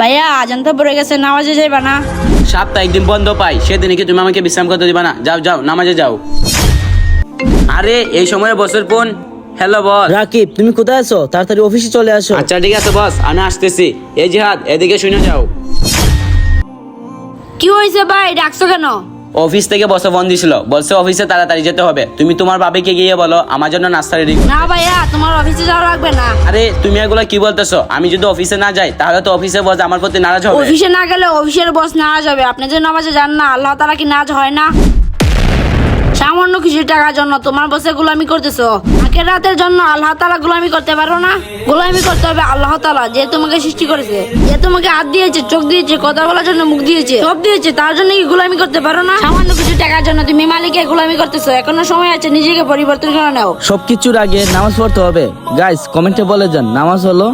ভাইয়া আজান তো পড়ে গেছে, নামাজে যাইবা না? সপ্তাহে একদিন বন্ধ পাই, সেদিনে কি তুমি আমাকে বিশ্রাম করতে দিবা না? যাও যাও নামাজে যাও। আরে এই সময় বসের ফোন। Hello boss. রাকিব, তুমি কোথায় আছো? তাড়াতাড়ি অফিসে চলে আসো। আচ্ছা ঠিক আছে বস, আমি আসতেছি। এই জিহাদ, এদিকে শুনে যাও। কি হয়েছে ভাই, ডাকছো কেন? অফিস থেকে বসে ফোন দিছিল, বলছে অফিসে তাড়াতাড়ি যেতে হবে। তুমি তোমার বাবাকে গিয়ে বলো আমার জন্য নাস্তা রেডি। না ভাইয়া, তোমার অফিসে যাওয়া লাগবে না। আরে তুমি এগুলো কি বলতেছো? আমি যদি অফিসে না যাই তাহলে তো অফিসে বস আমার প্রতি নারাজ হবে। অফিসে না গেলে অফিসের বস নারাজ হবে। আপনি যে নামাজে যান না, আল্লাহ তাআলা কি নারাজ হয় না? সামান্য কিছু টাকার জন্য তোমার বসে গোলামি করতেছো। আগের রাতের জন্য আল্লাহ তাআলা গোলামি করতে পারো না? গোলামি করতে হবে আল্লাহ তাআলা, যে তোমাকে সৃষ্টি করেছে, যে তোমাকে হাত দিয়েছে, চোখ দিয়েছে, কথা বলার জন্য মুখ দিয়েছে, সব দিয়েছে, তার জন্য কি গোলামি করতে পারো না? সামান্য কিছু টাকার জন্য তুমি মালিকের গোলামি করতেছো। এখনো সময় আছে, নিজেকে পরিবর্তন করে নাও। সবকিছুর আগে নামাজ পড়তে হবে। গাইস, কমেন্টে বলে যান নামাজ হলো